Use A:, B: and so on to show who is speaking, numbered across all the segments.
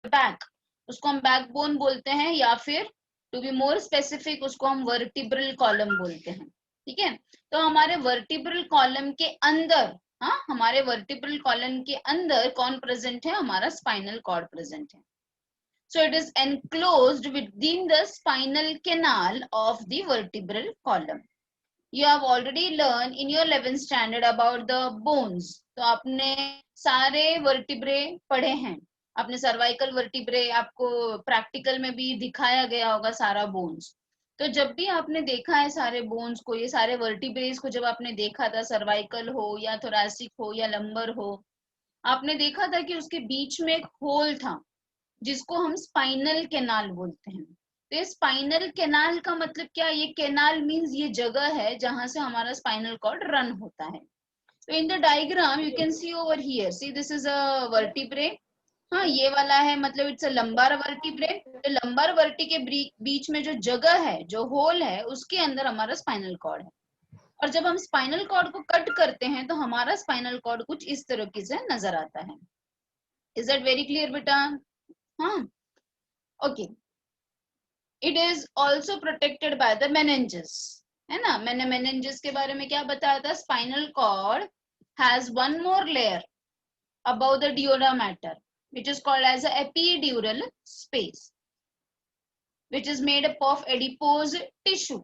A: Back, उसको हम backbone बोलते हैं, या फिर टू बी मोर स्पेसिफिक उसको हम वर्टिब्रल कॉलम बोलते हैं। ठीक है, तो हमारे वर्टिब्रल कॉलम के अंदर, हाँ, हमारे वर्टिब्रल कॉलम के अंदर कौन प्रेजेंट है? हमारा स्पाइनल कॉर्ड प्रेजेंट है। So it is enclosed within the spinal canal of the vertebral column. You have already learned in your 11th standard about the bones. तो आपने सारे वर्टिब्रे पढ़े हैं, आपने सर्वाइकल वर्टिब्रे, आपको प्रैक्टिकल में भी दिखाया गया होगा सारा बोन्स। तो जब भी आपने देखा है सारे बोन्स को, ये सारे वर्टिब्रेस को जब आपने देखा था, सर्वाइकल हो या थोरैसिक हो या लंबर हो, आपने देखा था कि उसके बीच में एक होल था जिसको हम स्पाइनल कैनाल बोलते हैं। तो ये स्पाइनल कैनाल का मतलब क्या? ये कैनाल मींस ये जगह है जहां से हमारा स्पाइनल कॉर्ड रन होता है। तो इन the diagram you can see over here, see this is a vertebrae, हाँ ये वाला है, मतलब इट्स अ लंबार वर्टिब्रे। तो लंबार वर्टी के बीच में जो जगह है, जो होल है, उसके अंदर हमारा स्पाइनल कॉर्ड है। और जब हम स्पाइनल कॉर्ड को कट करते हैं तो हमारा स्पाइनल कॉर्ड कुछ इस तरीके से नजर आता है। इज दैट वेरी क्लियर बेटा? हाँ, okay. It is also protected by the meninges, है ना। मैंने मेनिंजेस के बारे में क्या बताया था? Spinal cord has one more layer above the dura mater, which is called as a epidural space, which is made up of adipose tissue.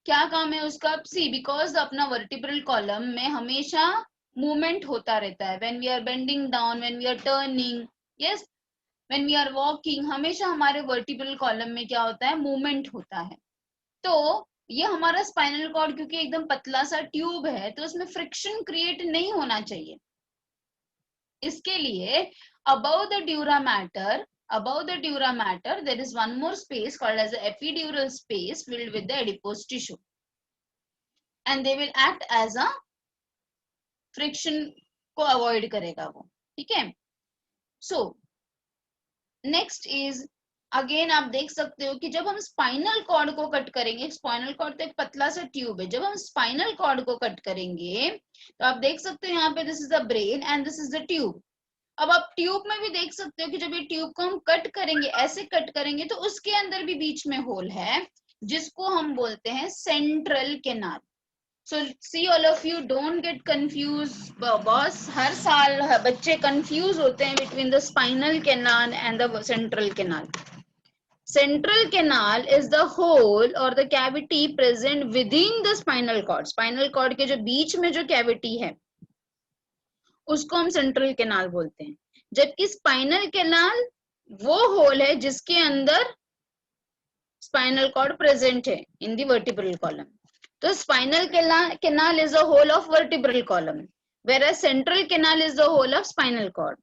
A: क्या काम है उसका? सी, बिकॉज अपना वर्टिब्रल कॉलम में हमेशा मूवमेंट होता रहता है, when we are bending down, when we are turning, yes, when we are walking, हमेशा हमारे वर्टिब्रल कॉलम में क्या होता है? मूवमेंट होता है। तो ये हमारा स्पाइनल कॉर्ड क्योंकि एकदम पतला सा ट्यूब है, तो उसमें फ्रिक्शन क्रिएट नहीं होना चाहिए। इसके लिए above the dura matter there is one more space called as the epidural space filled with the adipose tissue, and they will act as a friction को अवॉइड करेगा वो। ठीक है, सो नेक्स्ट इज, अगेन आप देख सकते हो कि जब हम स्पाइनल कॉर्ड को कट करेंगे, स्पाइनल कॉर्ड तो एक पतला सा ट्यूब है, जब हम स्पाइनल कॉर्ड को कट करेंगे तो आप देख सकते हो यहाँ पे this is the brain and this is the tube. अब आप ट्यूब में भी देख सकते हो कि जब ये ट्यूब को हम कट करेंगे, ऐसे कट करेंगे, तो उसके अंदर भी बीच में होल है जिसको हम बोलते हैं central canal. So see all of you don't get confuse, boss हर साल बच्चे कंफ्यूज होते हैं between the spinal canal and the central canal. Central canal is the hole और the cavity present within the spinal cord. Spinal cord के जो बीच में जो कैविटी है उसको हम सेंट्रल कैनाल बोलते हैं, जबकि स्पाइनल कैनाल वो होल है जिसके अंदर स्पाइनल कॉर्ड प्रेजेंट है इन द वर्टिब्रल कॉलम। तो spinal canal is the hole of vertebral column, whereas central canal is the whole of spinal cord.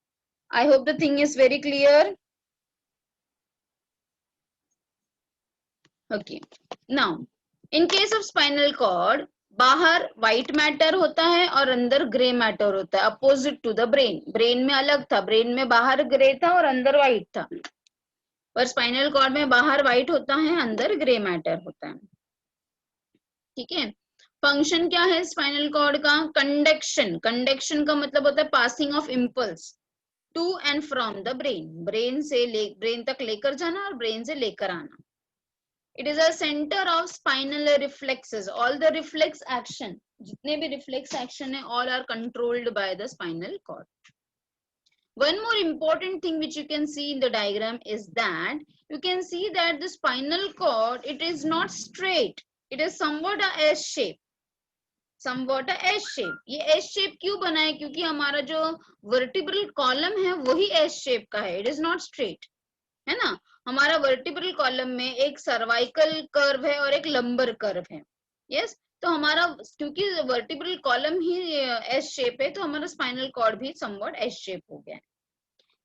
A: I hope the thing is very clear. Okay, now in case of spinal cord, बाहर white matter होता है और अंदर grey matter होता है, opposite to the brain. Brain में अलग था, ब्रेन में बाहर ग्रे था और अंदर व्हाइट था, पर स्पाइनल कॉर्ड में बाहर व्हाइट होता है, अंदर ग्रे मैटर होता है। ठीक है, फंक्शन क्या है स्पाइनल कॉर्ड का? कंडक्शन। कंडक्शन का मतलब होता है passing of impulse to and from the brain, brain तक लेकर जाना और ब्रेन से लेकर आना। It is a center of spinal reflexes. All the reflex action, जितने भी reflex action है, all are controlled by the spinal cord. One more important thing which you can see in the diagram is that you can see that the spinal cord, it is not straight. It is somewhat a S shape. Somewhat a S shape. ये S shape क्यों बना है? क्योंकि हमारा जो vertebral column है वही S shape का है. It is not straight. है ना, हमारा वर्टिब्रल कॉलम में एक सर्वाइकल कर्व है और एक लंबर कर्व है। यस, तो हमारा क्योंकि वर्टिब्रल कॉलम ही एस शेप है तो हमारा स्पाइनल कॉर्ड भी समवट एस शेप हो गया है।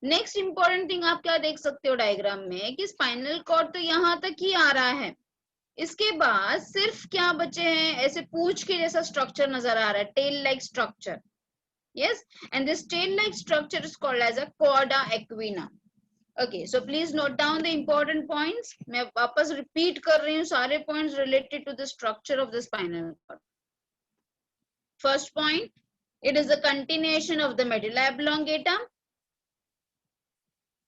A: नेक्स्ट इंपॉर्टेंट थिंग आप क्या देख सकते हो डायग्राम में कि स्पाइनल कॉर्ड तो यहाँ तक ही आ रहा है, इसके बाद सिर्फ क्या बचे हैं? ऐसे पूंछ के जैसा स्ट्रक्चर नजर आ रहा है, tail like structure. Yes, and this tail like structure is called as a cauda equina. Okay, so please note down the important points. मैं वापस repeat कर रही हूँ सारे points related to the structure of the spinal cord. First point, it is a continuation of the medulla oblongata.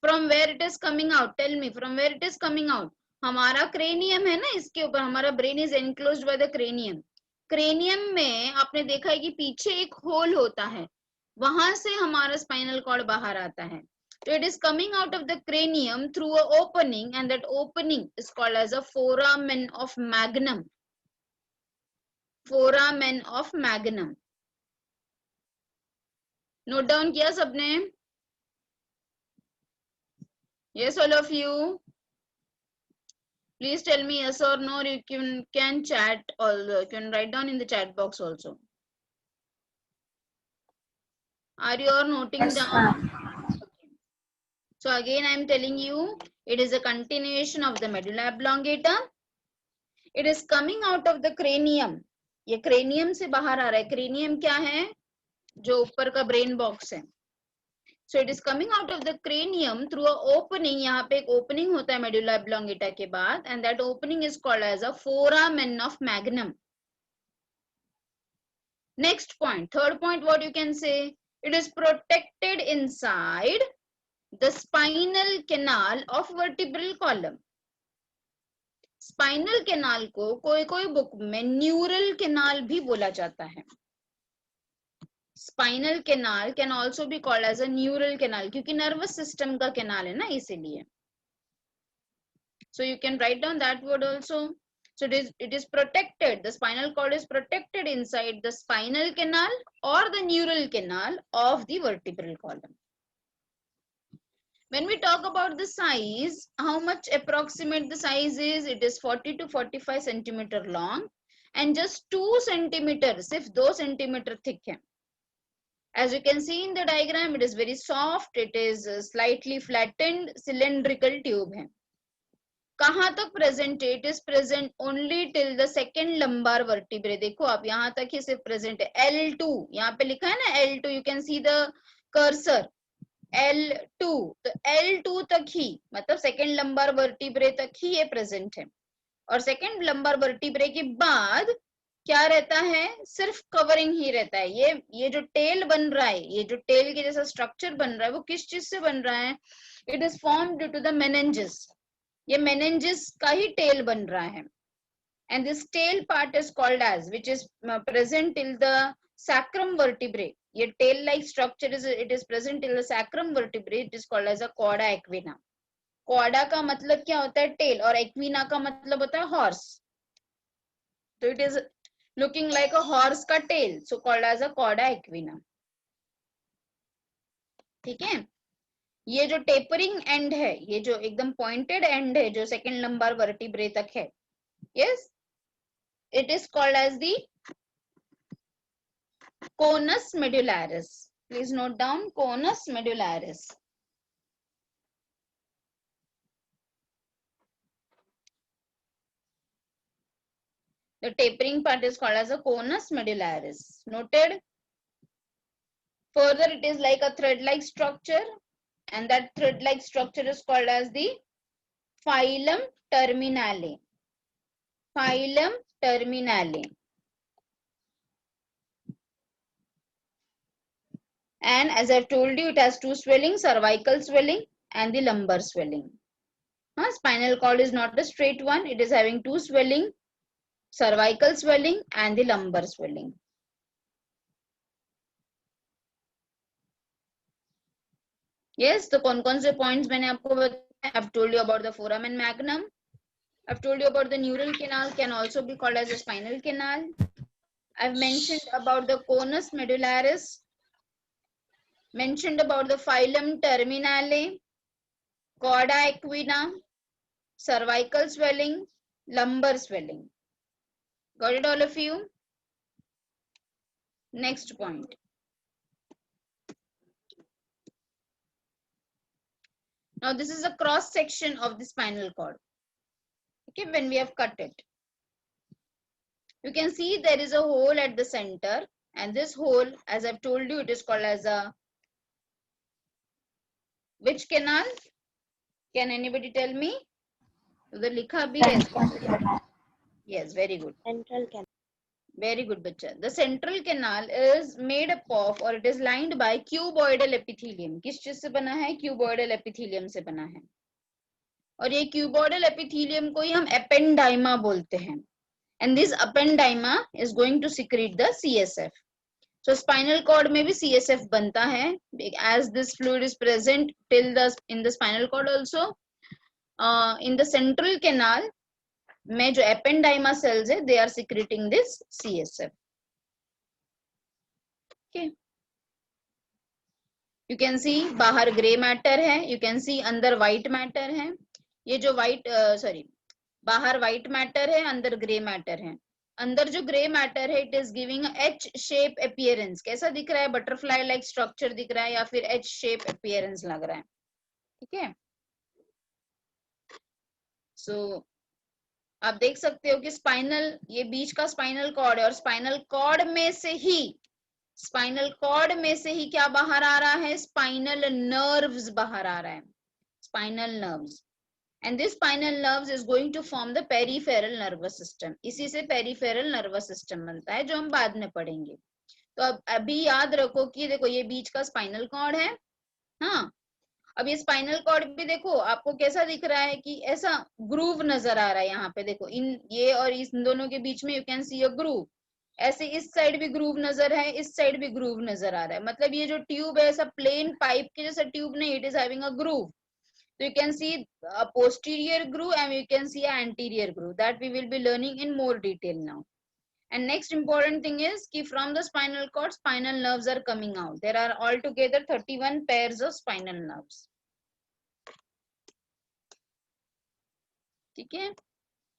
A: From where it is coming out? Tell me, from where it is coming out? हमारा cranium है ना, इसके ऊपर हमारा brain is enclosed by the cranium. Cranium में आपने देखा है कि पीछे एक होल होता है, वहां से हमारा स्पाइनल कॉर्ड बाहर आता है. So it is coming out of the cranium through a opening, and that opening is called as a foramen of magnum. Foramen of magnum. Note down किया सबने? Yes, all of you. Please tell me yes or no. You can chat, or you can write down in the chat box also. Are you all noting
B: Yes,
A: down?
B: ma'am.
A: So again I am telling you, it is a continuation of the medulla oblongata. It is coming out of the cranium. ये cranium से बाहर आ रहा है. cranium क्या है? जो ऊपर का brain box है. So it is coming out of the cranium through a opening. यहाँ पे एक opening होता है medulla oblongata के बाद, and that opening is called as a foramen of magnum. Next point, third point, what you can say? It is protected inside the spinal canal of vertebral column. Spinal canal को कोई कोई book में neural canal भी बोला जाता है. Spinal canal can also be called as a neural canal, क्योंकि nervous system का कैनाल है ना, इसीलिए. So you can write down that word also. So it is protected, the spinal cord is protected inside the spinal canal or the neural canal of the vertebral column. When we talk about the size, how much approximate the size is? It is 40 to 45 centimeter long and just 2 centimeters, सिर्फ 2 centimeter thick है. As you can see in the diagram, it is very soft, it is slightly flattened cylindrical tube है. कहाँ तक present है? It is present only till the second lumbar vertebrae. देखो आप यहाँ तक ही सिर्फ प्रेजेंट है. L2 यहाँ पे लिखा है ना, L2, you can see the cursor, L2. तो L2 तक ही, मतलब सेकेंड लंबार वर्टिब्रे तक ही ये प्रेजेंट है. और सेकेंड लंबार वर्टिब्रे के बाद क्या रहता है? सिर्फ कवरिंग ही रहता है. ये जो टेल बन रहा है, ये जो टेल के जैसा स्ट्रक्चर बन रहा है, वो किस चीज से बन रहा है? It is formed due to the meninges. ये मेनिंजेस का ही टेल बन रहा है. And this tail part is called as, which is present till the sacrum vertebrae. ये tail like structure is, it is present till the sacrum vertebrae. It is called as a cauda equina. Cauda का मतलब क्या होता है? Tell. और Aquinas का मतलब होता है हॉर्स. तो it is looking like a horse का tail, so called as a cauda equina. ठीक है. ये जो टेपरिंग एंड है, ये जो एकदम पॉइंटेड एंड है, जो सेकंड लंबार वर्टिब्रे तक है, yes, it is called as the conus medullaris. Please note down conus medullaris. The tapering part is called as a conus medullaris. Noted. Further, it is like a thread-like structure, and that thread-like structure is called as the phylum terminale. Phylum terminale. And as I've told you, it has two swelling, cervical swelling and the lumbar swelling. Spinal cord is not a straight one. It is having two swelling, cervical swelling and the lumbar swelling. Yes, तो कौन-कौन से points मैंने आपको बताया? I've told you about the foramen magnum. I've told you about the neural canal, can also be called as a spinal canal. I've mentioned about the conus medullaris. Mentioned about the phylum terminale, chorda equina, cervical swelling, lumbar swelling. Got it, all of you? Next point. Now this is a cross section of the spinal cord. Okay, when we have cut it, you can see there is a hole at the center, and this hole, as I've told you, it is called as a which canal? Can anybody tell me? The likha bhi hai. Yes, very good.
B: Central canal.
A: Very good बच्चा. The central canal is made up of or it is lined by cuboidal epithelium. किस चीज से बना है? Cuboidal epithelium से बना है. और ये cuboidal epithelium को ही हम ependyma बोलते हैं. And this ependyma is going to secrete the CSF. So spinal cord में भी CSF बनता है. As this fluid is present till the in the spinal cord also. In the central canal में जो ependyma cells है, they are secreting this CSF. Okay. You can see बाहर grey matter है, you can see अंदर white matter है. ये जो white बाहर व्हाइट मैटर है, अंदर ग्रे मैटर है. अंदर जो ग्रे मैटर है, it is giving H shape appearance. कैसा दिख रहा है? बटरफ्लाई लाइक स्ट्रक्चर दिख रहा है या फिर एच शेप अपीयरेंस लग रहा है. ठीक है. सो आप देख सकते हो कि स्पाइनल, ये बीच का स्पाइनल कॉर्ड है और स्पाइनल कॉर्ड में से ही क्या बाहर आ रहा है? स्पाइनल नर्व्स बाहर आ रहा है. Spinal nerves. And this spinal nerves is going to form the peripheral nervous system. इसी से peripheral nervous system बनता है, जो हम बाद में पढ़ेंगे. तो अब अभी याद रखो कि देखो ये बीच का स्पाइनल कॉर्ड है. हाँ, अब ये स्पाइनल कॉर्ड भी देखो आपको कैसा दिख रहा है कि ऐसा ग्रूव नजर आ रहा है. यहाँ पे देखो इन ये और इन दोनों के बीच में you can see a groove. ऐसे इस साइड भी ग्रूव नजर है, इस साइड भी ग्रूव नजर आ रहा है. मतलब ये जो ट्यूब है ऐसा प्लेन पाइप के जैसा ट्यूब नहीं, it is having a groove. So you can see a posterior groove and you can see an anterior groove that we will be learning in more detail now. And next important thing is कि from the spinal cord, spinal nerves are coming out. There are altogether 31 pairs of spinal nerves. ठीक है?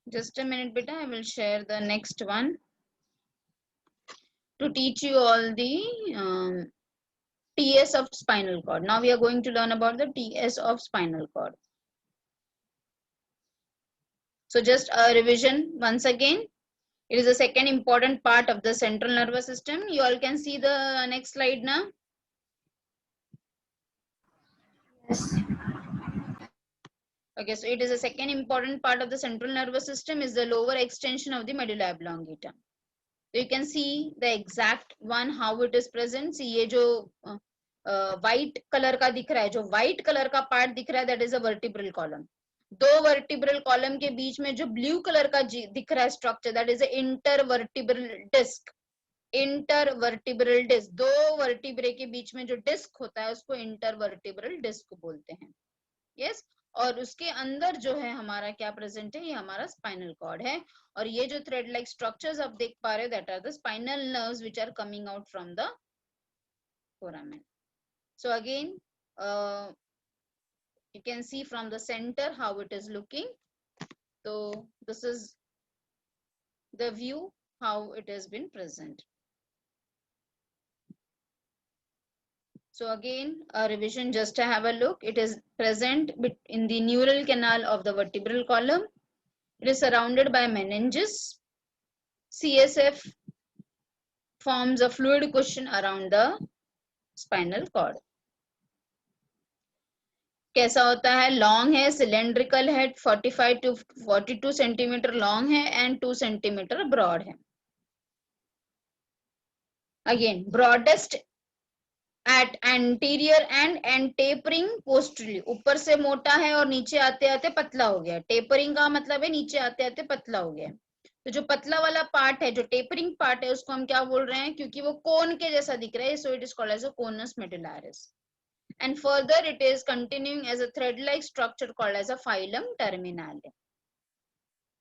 A: Just a minute, beta. I will share the next one to teach you all the TS of spinal cord. Now we are going to learn about the TS of spinal cord. So just a revision once again. It is the second important part of the central nervous system. You all can see the next slide now.
B: Yes.
A: Okay, so it is the second important part of the central nervous system is the lower extension of the medulla oblongata. So you can see the exact one how it is present. See ये जो white color का दिख रहा है, जो white color का part दिख रहा है, that is a vertebral column. दो वर्टिब्रल कॉलम के बीच में जो ब्लू कलर का दिख रहा है structure, that is intervertebral disc. Intervertebral disc, दो वर्टिब्रे के बीच में जो डिस्क होता है उसको इंटरवर्टिब्रल डिस्क बोलते हैं. यस. और उसके अंदर जो है हमारा क्या प्रेजेंट है? ये हमारा स्पाइनल कॉर्ड है. और ये जो थ्रेड लाइक स्ट्रक्चर्स आप देख पा रहे हो, that are the spinal nerves which are coming out from the foramen. So again you can see from the center how it is looking. So this is the view how it has been present. So again a revision just to have a look. It is present in the neural canal of the vertebral column. It is surrounded by meninges. CSF forms a fluid cushion around the spinal cord. कैसा होता है? Long है, cylindrical है, 45 to 42 centimetre long है and 2 centimetre broad है. Again broadest at anterior end tapering posteriorly. ऊपर से मोटा है और नीचे आते आते पतला हो गया. टेपरिंग का मतलब है नीचे आते आते पतला हो गया. तो जो पतला वाला पार्ट है, जो टेपरिंग पार्ट है, उसको हम क्या बोल रहे हैं? क्योंकि वो कोन के जैसा दिख रहा है, so it is called as a conus medullaris. And further it is continuing as a thread-like structure called as a phylum terminale.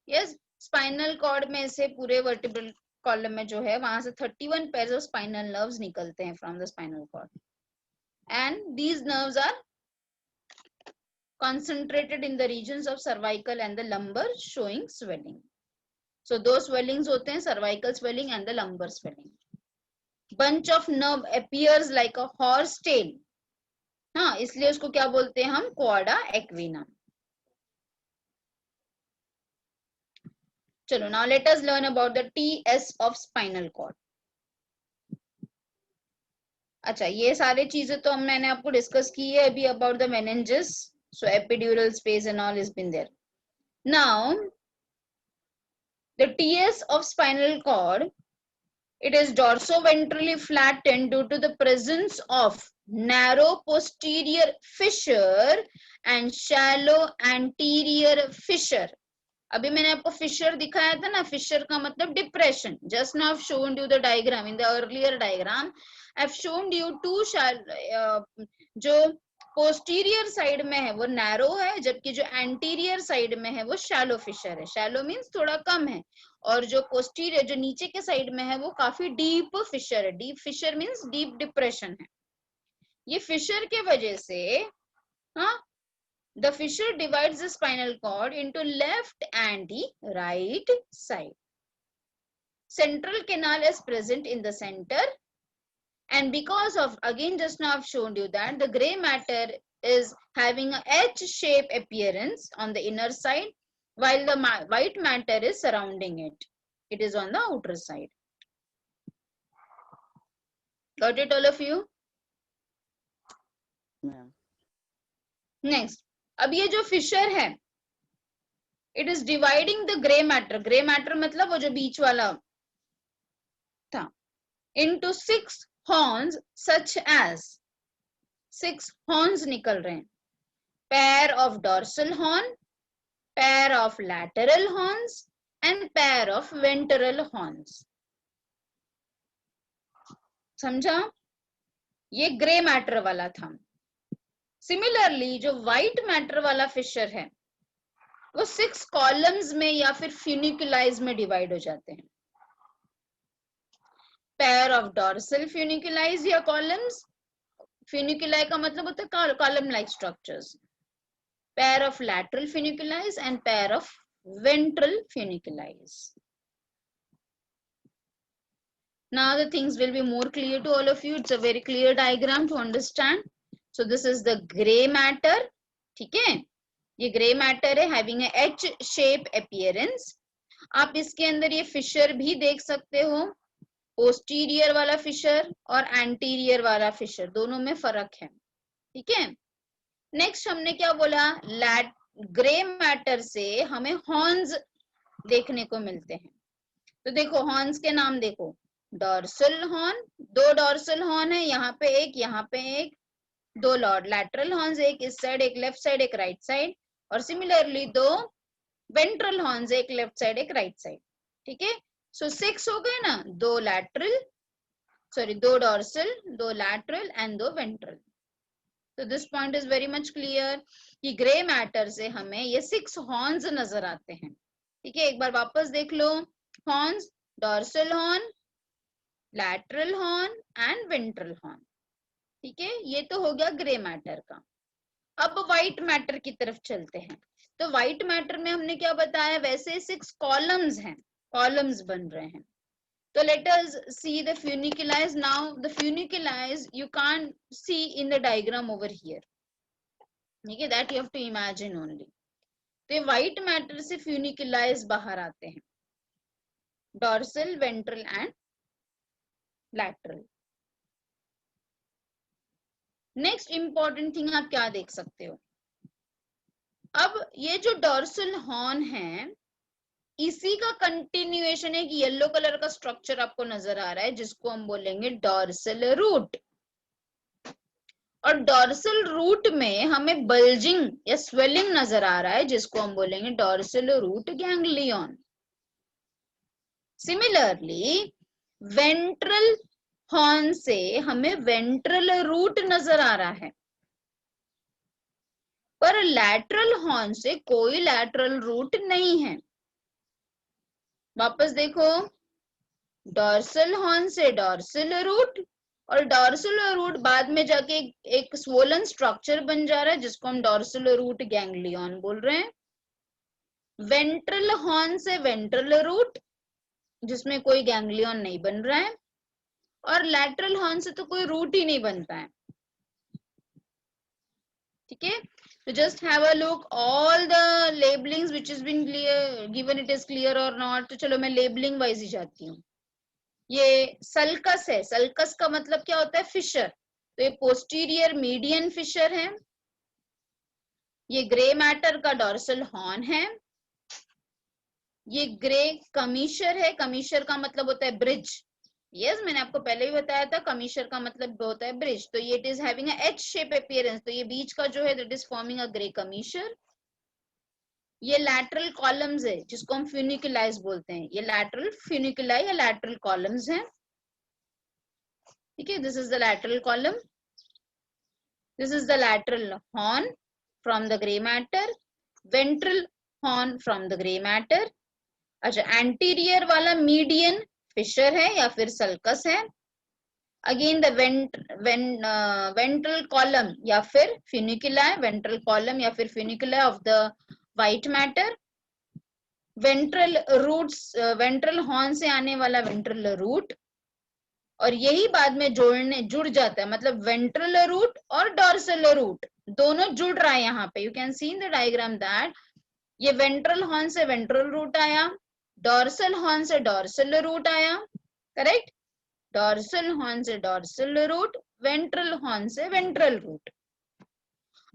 A: Yes, spinal cord में से पूरे vertebral column में जो है वहां से 31 pairs of spinal nerves निकलते हैं from the spinal cord. And these nerves are concentrated in the regions of cervical and the lumbar showing swelling. So those swellings होते हैं cervical swelling and the lumbar swelling. Bunch of nerve appears like a horse tail. हाँ, इसलिए उसको क्या बोलते हैं हम? क्वाडा Aquinas. चलो now let us learn about the TS of spinal cord. अच्छा, ये सारी चीजें तो मैंने आपको डिस्कस की है अभी about the meninges. So epidural space and all has been there. Now the TS of spinal cord It is dorsoventrally flattened due to the presence of narrow posterior fissure and shallow anterior fissure. अभी मैंने आपको Fisher दिखाया था ना, Fisher का मतलब depression. Just now I've shown you the diagram. In the earlier diagram I've shown you two जो posterior side में है वो नैरो है, जबकि जो एंटीरियर साइड में है वो शैलो फिशर है. शैलो मींस थोड़ा कम है, और जो पोस्टीरियर जो नीचे के साइड में है वो काफी डीप फिशर है. Deep fissure means deep depression है. ये फिशर के वजह से हाँ, the fissure divides the spinal cord into left and the right side. Central canal is present in the center, and because of, again just now I've shown you that the gray matter is having a H-shaped appearance on the inner side, while the white matter is surrounding it. It is on the outer side. Got it, all of you?
C: Yeah.
A: Next, अब ये जो fissure है, it is dividing the grey matter. Grey matter मतलब वो जो बीच वाला था, into 6 horns such as, 6 horns निकल रहे हैं. Pair of dorsal horn, pair of lateral horns and pair of ventral horns. समझा? ये ग्रे मैटर वाला था. सिमिलरली जो व्हाइट मैटर वाला फिशर है वो 6 कॉलम्स में या फिर फ्यूनिकुलाइज में डिवाइड हो जाते हैं. पेयर ऑफ डॉर्सल फ्यूनिकुलाइज या कॉलम्स. फ्यूनिकुलाई का मतलब होता है column like structures. Pair of lateral funiculi and pair of ventral funiculi. Now the things will be more clear to all of you. It's a very clear diagram to understand. So this is the gray matter. ठीक है, ये grey matter है, having A H shape appearance. आप इसके अंदर ये Fisher भी देख सकते हो, पोस्टीरियर वाला फिशर और एंटीरियर वाला फिशर, दोनों में फर्क है. ठीक है. नेक्स्ट हमने क्या बोला, ग्रे मैटर से हमें हॉर्न्स देखने को मिलते हैं. तो देखो हॉर्न्स के नाम देखो, डॉर्सल हॉर्न, 2 डॉर्सल हॉर्न है, यहाँ पे एक, यहाँ पे एक. 2 लैटरल हॉर्न्स, एक इस साइड, एक लेफ्ट साइड, एक राइट साइड. और सिमिलरली 2 वेंट्रल हॉर्न्स, एक लेफ्ट साइड, एक राइट साइड. ठीक है. सो 6 हो गए ना, 2 lateral, sorry 2 dorsal, 2 lateral and 2 ventral. तो this point is very much clear कि ग्रे मैटर से हमें ये 6 हॉर्न्स नजर आते हैं. ठीक है, एक बार वापस देख लो. Horns, dorsal horn, lateral horn and ventral horn. ठीक है, ये तो हो गया ग्रे मैटर का. अब व्हाइट मैटर की तरफ चलते हैं. तो व्हाइट मैटर में हमने क्या बताया, वैसे 6 कॉलम्स हैं, कॉलम्स बन रहे हैं. तो let us see the funiculi. Now the funiculi you can't see in the diagram over here. ठीक है, that you have to imagine only. तो व्हाइट मैटर से फ्यूनिकुलाइज बाहर आते हैं, dorsal, ventral and lateral. Next important thing आप क्या देख सकते हो, अब ये जो डॉर्सल हॉर्न है इसी का कंटिन्यूएशन एक येलो कलर का स्ट्रक्चर आपको नजर आ रहा है जिसको हम बोलेंगे डॉर्सल रूट. और डॉर्सल रूट में हमें बल्जिंग या स्वेलिंग नजर आ रहा है जिसको हम बोलेंगे dorsal root ganglion. Similarly ventral horn से हमें वेंट्रल रूट नजर आ रहा है, पर लैटरल हॉर्न से कोई लैटरल रूट नहीं है. वापस देखो, डॉर्सल हॉर्न से डॉर्सल रूट, और डॉर्सल रूट बाद में जाके एक स्वोलन स्ट्रक्चर बन जा रहा है जिसको हम डॉर्सल रूट गैंग्लियन बोल रहे हैं. वेंट्रल हॉर्न से वेंट्रल रूट जिसमें कोई गैंग्लियन नहीं बन रहा है, और लैटरल हॉर्न से तो कोई रूट ही नहीं बनता है. ठीक है, तो just have a look all the labellings which is been clear, given it is clear और नॉट. तो चलो मैं लेबलिंग वाइज ही जाती हूँ. ये सल्कस है, सल्कस का मतलब क्या होता है, फिशर. तो ये पोस्टीरियर मीडियन फिशर है. ये ग्रे मैटर का डॉर्सल हॉर्न है. ये ग्रे कमीशर है, कमीशर का मतलब होता है ब्रिज. यस मैंने आपको पहले भी बताया था कमीशर का मतलब होता है ब्रिज, तो ये it is having a H shape appearance, तो ये बीच का जो है that is forming a grey commissure. ये लैटरल कॉलम्स है जिसको हम फ्यूनिकुलाइज बोलते हैं, ये लैटरल फ्यूनिकुलाई या लैटरल कॉलम्स हैं, ठीक है। This is the lateral column, this is the lateral horn from the grey matter, ventral horn from the grey matter. अच्छा, एंटीरियर वाला मीडियन फिशर है या फिर सल्कस है। अगेन द वेंट्रल कॉलम या फिर फ्यूनिकुला, वेंट्रल कॉलम या फिर funicula of the white matter. Ventral roots, ventral horn से आने वाला वेंट्रल रूट, और यही बाद में जुड़ जाता है, मतलब वेंट्रल रूट और डॉर्सल रूट दोनों जुड़ रहा है यहाँ पे। You can see in the diagram that ये वेंट्रल हॉर्न से वेंट्रल रूट आया, डॉर्सल हॉर्न से डॉर्सल रूट आया, करेक्ट। डॉर्सल हॉर्न से डॉर्सल रूट, वेंट्रल हॉर्न से वेंट्रल रूट।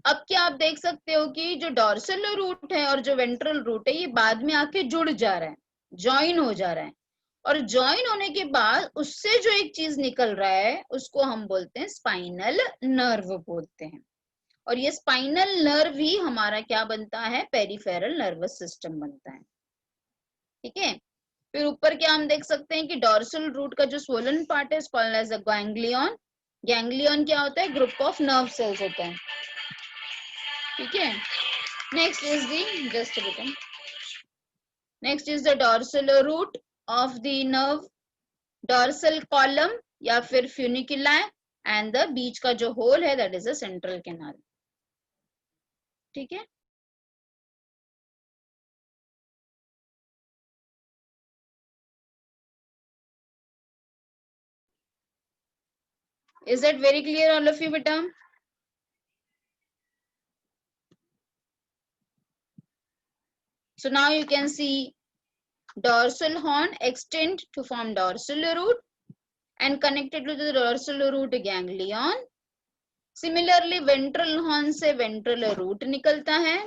A: अब क्या आप देख सकते हो कि जो डॉर्सल रूट है और जो वेंट्रल रूट है ये बाद में आके जुड़ जा रहा है, ज्वाइन हो जा रहा है, और ज्वाइन होने के बाद उससे जो एक चीज निकल रहा है उसको हम बोलते हैं स्पाइनल नर्व बोलते हैं। और ये स्पाइनल नर्व ही हमारा क्या बनता है, पेरिफेरल नर्वस सिस्टम बनता है, ठीक है। फिर ऊपर क्या हम देख सकते हैं कि डॉर्सल रूट का जो स्वोलन पार्ट है called as a ganglion. Ganglion क्या होता है, ग्रुप ऑफ नर्व सेल्स होता है, ठीक है। Next is the just between, next is the dorsal root of the nerve, dorsal column या फिर फ्यूनिकुला, एंड द बीच का जो होल है that is a central canal, ठीक है। Is that very clear all of you beta? So now you can see dorsal horn extend to form dorsal root and connected to the dorsal root ganglion. Similarly ventral horn से ventral root निकलता है,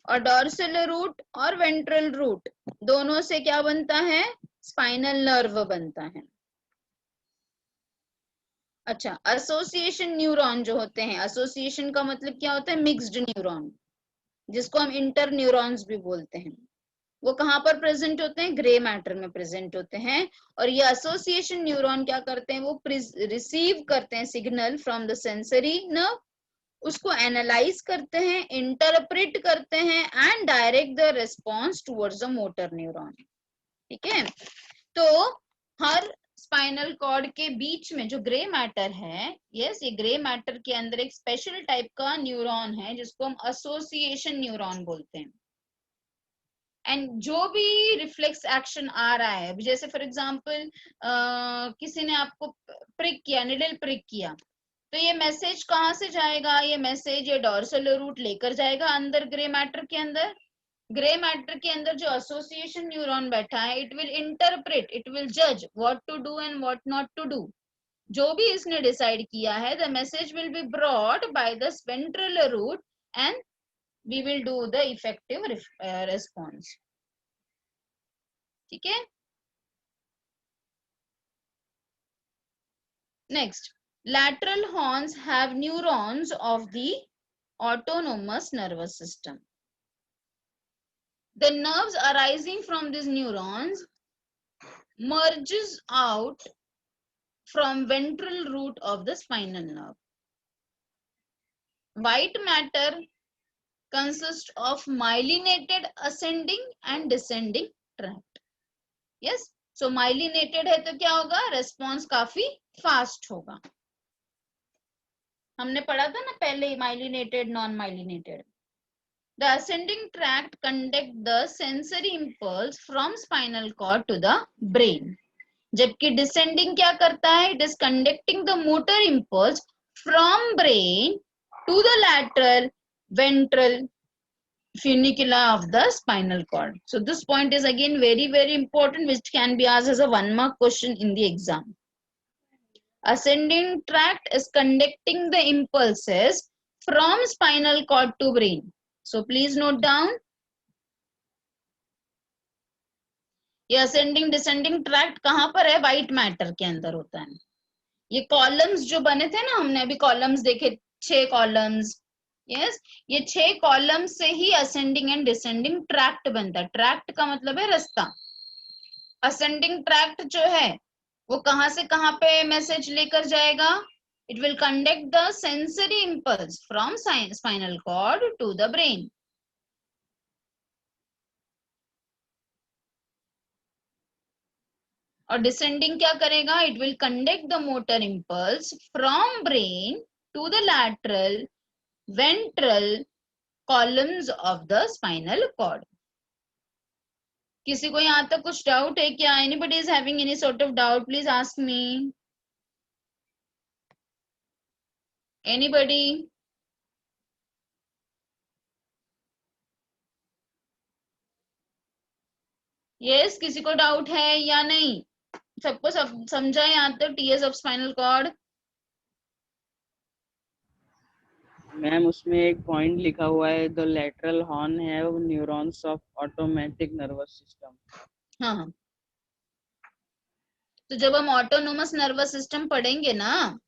A: और dorsal root और ventral root दोनों से क्या बनता है, स्पाइनल नर्व बनता है। अच्छा, एसोसिएशन न्यूरॉन जो होते हैं, एसोसिएशन का मतलब क्या होता है, मिक्स्ड न्यूरॉन, जिसको हम इंटर न्यूरॉन्स भी बोलते हैं, वो कहाँ पर प्रेजेंट होते हैं, ग्रे मैटर में प्रेजेंट होते हैं। और ये एसोसिएशन न्यूरॉन क्या करते हैं, वो रिसीव करते हैं signal from the sensory nerve, उसको एनालाइज करते हैं, इंटरप्रेट करते हैं and direct the response towards the motor neuron, ठीक है। तो हर स्पाइनल कॉर्ड के बीच में जो ग्रे मैटर है, यस, ये ग्रे मैटर के अंदर एक स्पेशल टाइप का न्यूरॉन है जिसको हम एसोसिएशन न्यूरॉन बोलते हैं। एंड जो भी रिफ्लेक्स एक्शन आ रहा है, जैसे फॉर एग्जांपल किसी ने आपको प्रिक किया, निडल प्रिक किया, तो ये मैसेज कहाँ से जाएगा, ये मैसेज ये डॉर्सल रूट लेकर जाएगा अंदर ग्रे मैटर के अंदर। ग्रे मैटर के अंदर जो एसोसिएशन न्यूरॉन बैठा है, it will interpret, it will जज what to do and what not to do. जो भी इसने डिसाइड किया है, the message will be brought by the ventral root and we will do the effective response, ठीक है। Next, lateral horns have neurons of the autonomous nervous system. The nerves arising from these neurons merges out from ventral root of the spinal nerve. White matter consists of myelinated ascending and descending tract. Yes, so myelinated है तो क्या होगा, response काफी fast होगा। हमने पढ़ा था ना पहले myelinated, non-myelinated. The ascending tract conduct the sensory impulse from spinal cord to the brain. जबकि descending क्या करता है, it is conducting the motor impulse from brain to the lateral ventral funicula of the spinal cord. So this point is again very important, which can be asked as a 1-mark question in the exam. Ascending tract is conducting the impulses from spinal cord to brain. So please note down. ये ascending descending tract कहाँ पर है? White matter के अंदर होता है। ये columns जो बने थे ना, हमने अभी कॉलम्स देखे, 6 कॉलम्स, यस, ये 6 कॉलम से ही असेंडिंग एंड डिसेंडिंग ट्रैक्ट बनता है। ट्रैक्ट का मतलब है रास्ता। असेंडिंग ट्रैक्ट जो है वो कहां से कहां पे मैसेज लेकर जाएगा? It will conduct the sensory impulse from spinal cord to the brain. और डिसेंडिंग क्या करेगा? It will conduct the motor impulse from brain to the lateral ventral columns of the spinal cord. किसी को यहाँ तक कुछ डाउट है क्या? Anybody is having any sort of doubt? Please ask me. Anybody? Yes, किसी को डाउट है या नहीं? सबको समझा यहाँ तक TS of spinal cord?
C: Ma'am उसमें एक पॉइंट लिखा हुआ है, the lateral horn have neurons of automatic nervous system.
A: हाँ, तो जब हम ऑटोनोमस नर्वस सिस्टम पढ़ेंगे ना,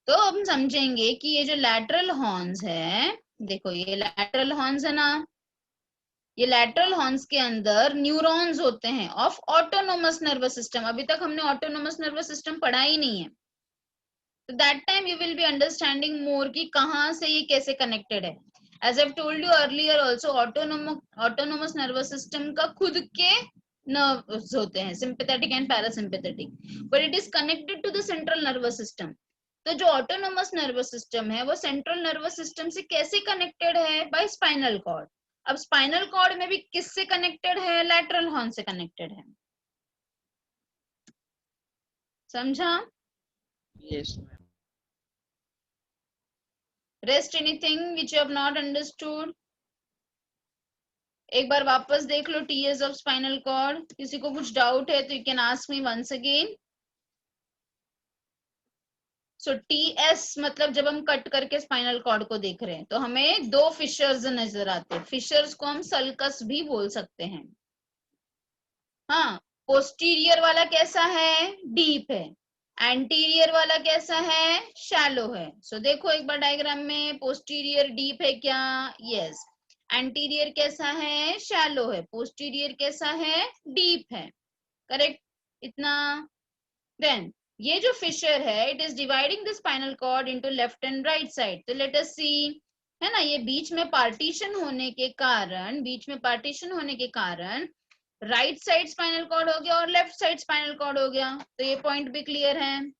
A: तो हम समझेंगे कि ये जो लैटरल हॉर्न्स है, देखो ये लैटरल हॉर्न्स है ना, ये लैटरल हॉर्न्स के अंदर न्यूरॉन्स होते हैं ऑफ ऑटोनोमस नर्वस सिस्टम। अभी तक हमने ऑटोनोमस नर्वस सिस्टम पढ़ा ही नहीं है, तो that time you will be understanding more कि कहाँ से ये कैसे कनेक्टेड है। As I told you earlier also, autonomous nervous system का खुद के नर्व्स होते हैं, sympathetic and parasympathetic, but it is connected to the central nervous system. तो जो ऑटोनोमस नर्वस सिस्टम है वो सेंट्रल नर्वस सिस्टम से कैसे कनेक्टेड है? By spinal cord. अब स्पाइनल कॉर्ड में भी किससे कनेक्टेड है? लैटरल हॉर्न से कनेक्टेड है। समझा?
C: Yes ma'am.
A: Rest anything which you have not understood? एक बार वापस देख लो टीएस ऑफ स्पाइनल कॉर्ड। किसी को कुछ डाउट है तो you can ask me once again. So TS मतलब जब हम कट करके स्पाइनल कॉर्ड को देख रहे हैं तो हमें 2 फिशर्स नजर आते हैं। फिशर्स को हम सल्कस भी बोल सकते हैं। हाँ, पोस्टीरियर वाला कैसा है? डीप है। एंटीरियर वाला कैसा है? शैलो है। सो देखो एक बार डायग्राम में, पोस्टीरियर डीप है क्या? यस। एंटीरियर कैसा है? शैलो है। पोस्टीरियर कैसा है? डीप है। करेक्ट इतना? देन ये जो फिशर है, it is dividing the spinal cord into left and right side. तो लेट अस सी, है ना, ये बीच में पार्टीशन होने के कारण राइट साइड स्पाइनल कॉर्ड हो गया और लेफ्ट साइड स्पाइनल कॉर्ड हो गया। तो ये पॉइंट भी क्लियर है।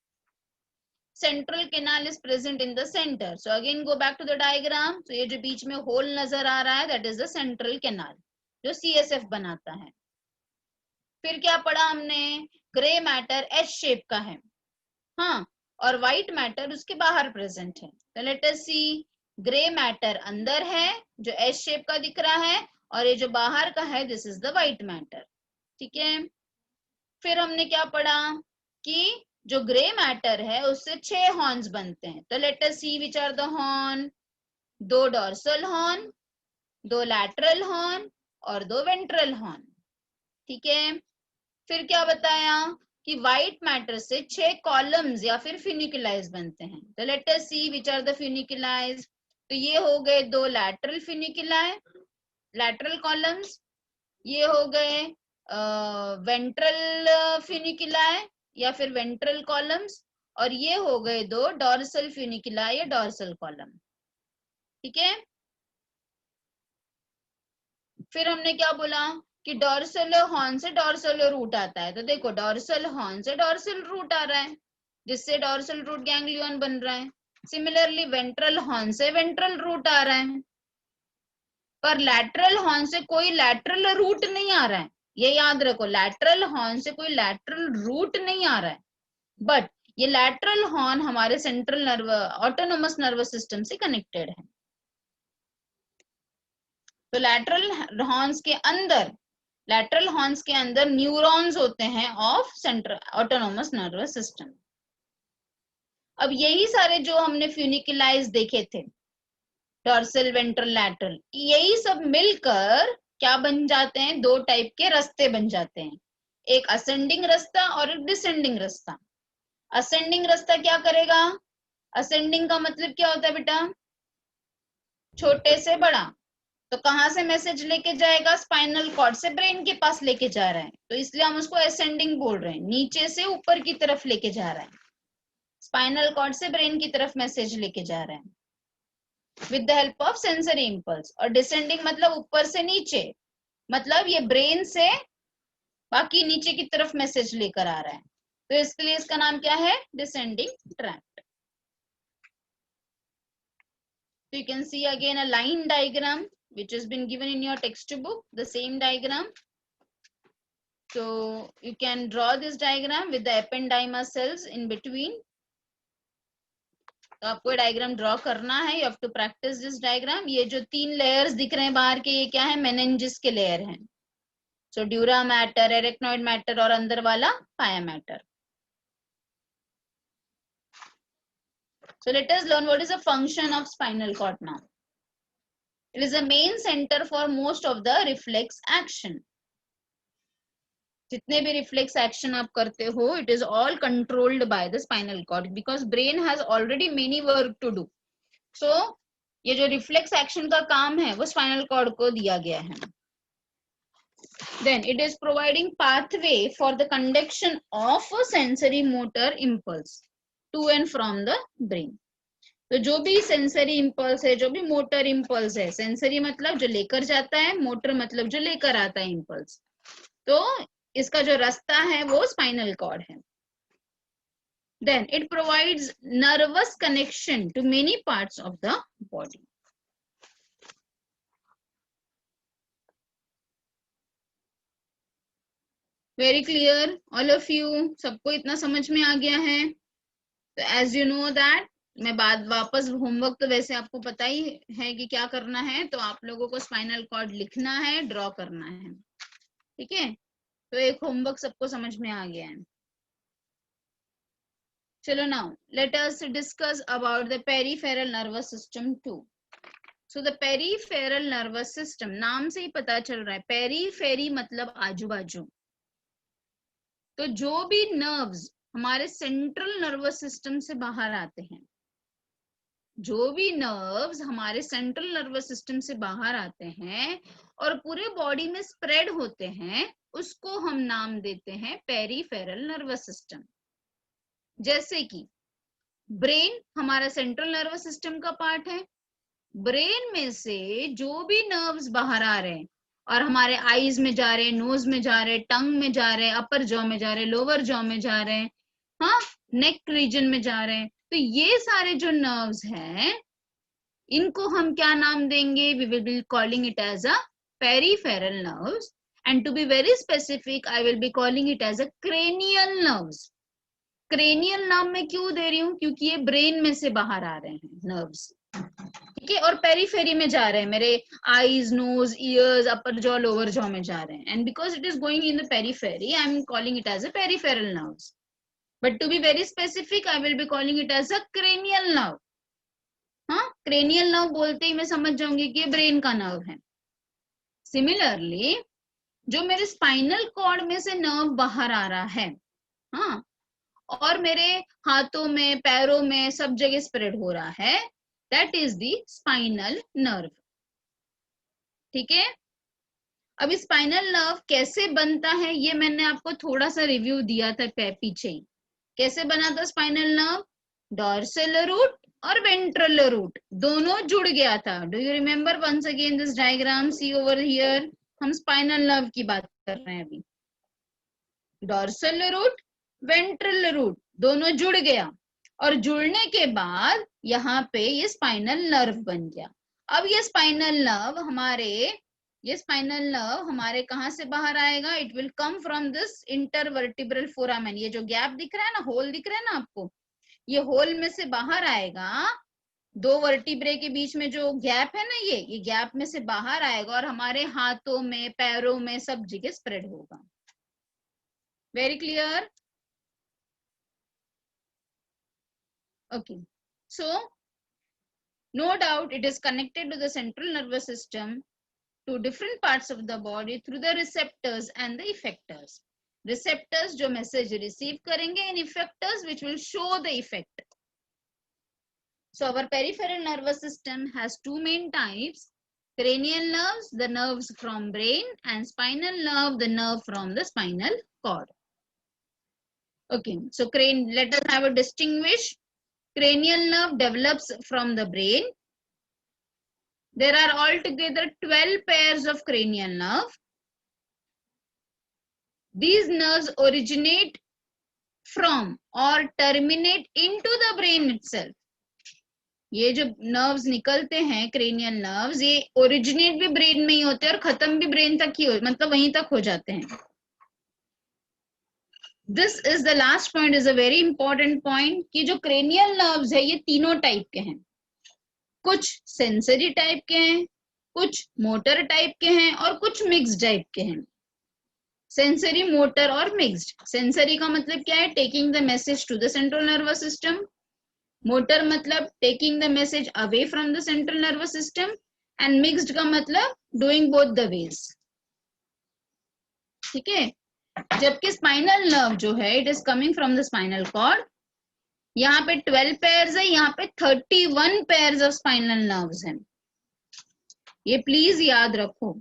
A: Central canal is present in the centre. So again go back to the diagram. तो ये जो बीच में होल नजर आ रहा है, that is the central canal जो सीएसएफ बनाता है। फिर क्या पढ़ा हमने? ग्रे मैटर एच शेप का है, हाँ, और व्हाइट मैटर उसके बाहर प्रेजेंट है। तो लेट अस सी, ग्रे मैटर अंदर है जो एच शेप का दिख रहा है, और ये जो बाहर का है this is the white matter. ठीक है। फिर हमने क्या पढ़ा कि जो ग्रे मैटर है उससे 6 हॉर्न्स बनते हैं। तो let us see which are the horn. 2 dorsal horn, 2 lateral horn और 2 वेंट्रल हॉर्न। ठीक है। फिर क्या बताया कि व्हाइट मैटर से 6 कॉलम्स या फिर फ्यूनिकुलाइज बनते हैं। तो let us see which are the funiculi. तो ये हो गए 2 लैटरल फ्यूनिकुलाई, लैटरल कॉलम्स। ये हो गए वेंट्रल फ्यूनिकुलाई या फिर वेंट्रल कॉलम्स, और ये हो गए 2 डॉर्सल फ्यूनिकुलाई या डॉर्सल कॉलम। ठीक है। फिर हमने क्या बोला कि डॉर्सल हॉर्न से डॉर्सल रूट आता है। तो देखो डॉर्सल हॉर्न से डॉर्सल रूट आ रहा है, जिससे डॉर्सल रूट गैंग्लियन बन रहा है। सिमिलरली वेंट्रल हॉर्न से वेंट्रल रूट आ रहा है, पर लैटरल हॉर्न से कोई लैटरल रूट नहीं आ रहा है। ये याद रखो, लैटरल हॉर्न से कोई लैटरल रूट नहीं आ रहा है, बट ये लैटरल हॉर्न हमारे central nerve autonomous nervous system से कनेक्टेड है। तो लैटरल हॉर्न्स के अंदर न्यूरॉन्स होते हैं of central autonomous nervous system. अब यही सारे जो हमने फ्यूनिकुलाइज देखे थे, डॉर्सल वेंट्रल लैटरल, यही सब मिलकर क्या बन जाते हैं? 2 टाइप के रास्ते बन जाते हैं। एक असेंडिंग रास्ता और एक डिसेंडिंग रास्ता। असेंडिंग रास्ता क्या करेगा? असेंडिंग का मतलब क्या होता है बेटा? छोटे से बड़ा। तो कहां से मैसेज लेके जाएगा? स्पाइनल कॉर्ड से ब्रेन के पास लेके जा रहा है, तो इसलिए हम उसको असेंडिंग बोल रहे हैं, नीचे से ऊपर की तरफ लेके जा रहा है, स्पाइनल कॉर्ड से ब्रेन की तरफ मैसेज लेके जा रहा है with the help of sensory impulse. और डिसेंडिंग मतलब ऊपर से नीचे, मतलब ये ब्रेन से बाकी नीचे की तरफ मैसेज लेकर आ रहा है, तो इसके लिए इसका नाम क्या है? Descending tract. So you can see again a line diagram which has been given in your textbook, the same diagram. So you can draw this diagram with the ependyma cells in between. तो आपको diagram draw करना है, you have to practise this diagram. ये जो 3 layers दिख रहे हैं बाहर के, ये क्या है? मेनिंजिस के लेयर हैं। सो ड्यूरा मैटर, एरेक्नॉइड मैटर और अंदर वाला पाया matter. So let us learn what is the function of spinal cord now. It is the main center for most of the reflex action. जितने भी रिफ्लेक्स एक्शन आप करते हो, it is all controlled by the spinal cord because brain has already many work to do. So ये जो reflex action का काम है वो स्पाइनल कॉर्ड को दिया गया है। Then it is providing pathway for the conduction of sensory motor impulse to and from the brain. तो जो भी सेंसरी इंपल्स है, जो भी मोटर इंपल्स है, सेंसरी मतलब जो लेकर जाता है, मोटर मतलब जो लेकर आता है इंपल्स, तो इसका जो रास्ता है वो स्पाइनल कॉर्ड है। Then it provides nervous connection to many parts of the body. Very clear all of you? सबको इतना समझ में आ गया है? तो एज यू नो दैट, मैं बाद वापस होमवर्क तो वैसे आपको पता ही है कि क्या करना है, तो आप लोगों को स्पाइनल कॉर्ड लिखना है, ड्रॉ करना है, ठीक है? तो एक होमवर्क सबको समझ में आ गया है। चलो now let us discuss about the peripheral nervous system too. So the peripheral nervous system, नाम से ही पता चल रहा है, पेरीफेरी मतलब आजू बाजू। तो जो भी नर्व्स हमारे सेंट्रल नर्वस सिस्टम से बाहर आते हैं, जो भी नर्व्स हमारे सेंट्रल नर्वस सिस्टम से बाहर आते हैं और पूरे बॉडी में स्प्रेड होते हैं, उसको हम नाम देते हैं पेरिफेरल नर्वस सिस्टम। जैसे कि ब्रेन हमारा सेंट्रल नर्वस सिस्टम का पार्ट है, ब्रेन में से जो भी नर्व्स बाहर आ रहे हैं और हमारे आईज में जा रहे हैं, नोज में जा रहे हैं, टंग में जा रहे हैं, अपर जॉ में जा रहे हैं, लोअर जॉ में जा रहे हैं, हाँ, नेक रीजन में जा रहे हैं, तो ये सारे जो नर्व्स हैं इनको हम क्या नाम देंगे? We will be calling it as a peripheral nerves, and to be very specific I will be calling it as a cranial nerves. Cranial नाम मैं क्यों दे रही हूँ? क्योंकि ये ब्रेन में से बाहर आ रहे हैं नर्व्स, ठीक है, और पेरिफेरी में जा रहे हैं, मेरे eyes, nose, ears, upper jaw, lower jaw में जा रहे हैं, and because it is going in the periphery I am calling it as a peripheral nerves, but to be very specific I will be calling it as a cranial nerve. हाँ, cranial nerve बोलते ही मैं समझ जाऊंगी कि ये brain का nerve है। सिमिलरली जो मेरे स्पाइनल कॉर्ड में से नर्व बाहर आ रहा है, हाँ, और मेरे हाथों में, पैरों में, सब जगह स्प्रेड हो रहा है, that is the spinal nerve, ठीक है? अब स्पाइनल नर्व कैसे बनता है ये मैंने आपको थोड़ा सा रिव्यू दिया था पीछे ही। कैसे बना था स्पाइनल नर्व? डॉर्सल रूट और वेंट्रल रूट दोनों जुड़ गया था। Do you remember? Once again this diagram, see over here, हम स्पाइनल नर्व की बात कर रहे हैं अभी। डॉर्सल रूट, वेंट्रल रूट दोनों जुड़ गया, और जुड़ने के बाद यहाँ पे ये स्पाइनल नर्व बन गया। अब ये स्पाइनल नर्व हमारे कहाँ से बाहर आएगा? It will come from this intervertebral foramen. ये जो गैप दिख रहा है ना, होल दिख रहा है ना आपको, ये होल में से बाहर आएगा, 2 वर्टिब्रे के बीच में जो गैप है ना, ये गैप में से बाहर आएगा और हमारे हाथों में, पैरों में, सब जगह स्प्रेड होगा। Very clear? Okay, so no doubt it is connected to the central nervous system to different parts of the body through the receptors and the effectors. Receptors जो मैसेज रिसीव करेंगे, and effectors which will show the effect. So our peripheral nervous system has two main types: cranial nerves, the nerves from brain, and spinal nerve, the nerve from the spinal cord. Okay, so let us have a distinguish. Cranial nerve develops from the brain. There are altogether 12 pairs of cranial nerve. These nerves originate from or terminate into the brain itself. ये जो nerves निकलते हैं cranial nerves, ये originate भी brain में ही होते हैं और खत्म भी ब्रेन तक ही मतलब वहीं तक हो जाते हैं. This is the last point, is a very important point कि जो क्रेनियल नर्व्स है ये तीनों टाइप के हैं. कुछ सेंसरी टाइप के हैं, कुछ मोटर टाइप के हैं और कुछ मिक्स्ड टाइप के हैं. सेंसरी, मोटर और मिक्स्ड. सेंसरी का मतलब क्या है? Taking the message to the central nervous system. Motor मतलब taking the message away from the central nervous system. And mixed का मतलब डूइंग बोथ द वेज. ठीक है. जबकि स्पाइनल नर्व जो है it is coming from the spinal cord. यहाँ पे 12 पेयर्स है, यहाँ पे 31 पेयर्स ऑफ स्पाइनल नर्व्स हैं. ये प्लीज याद रखो.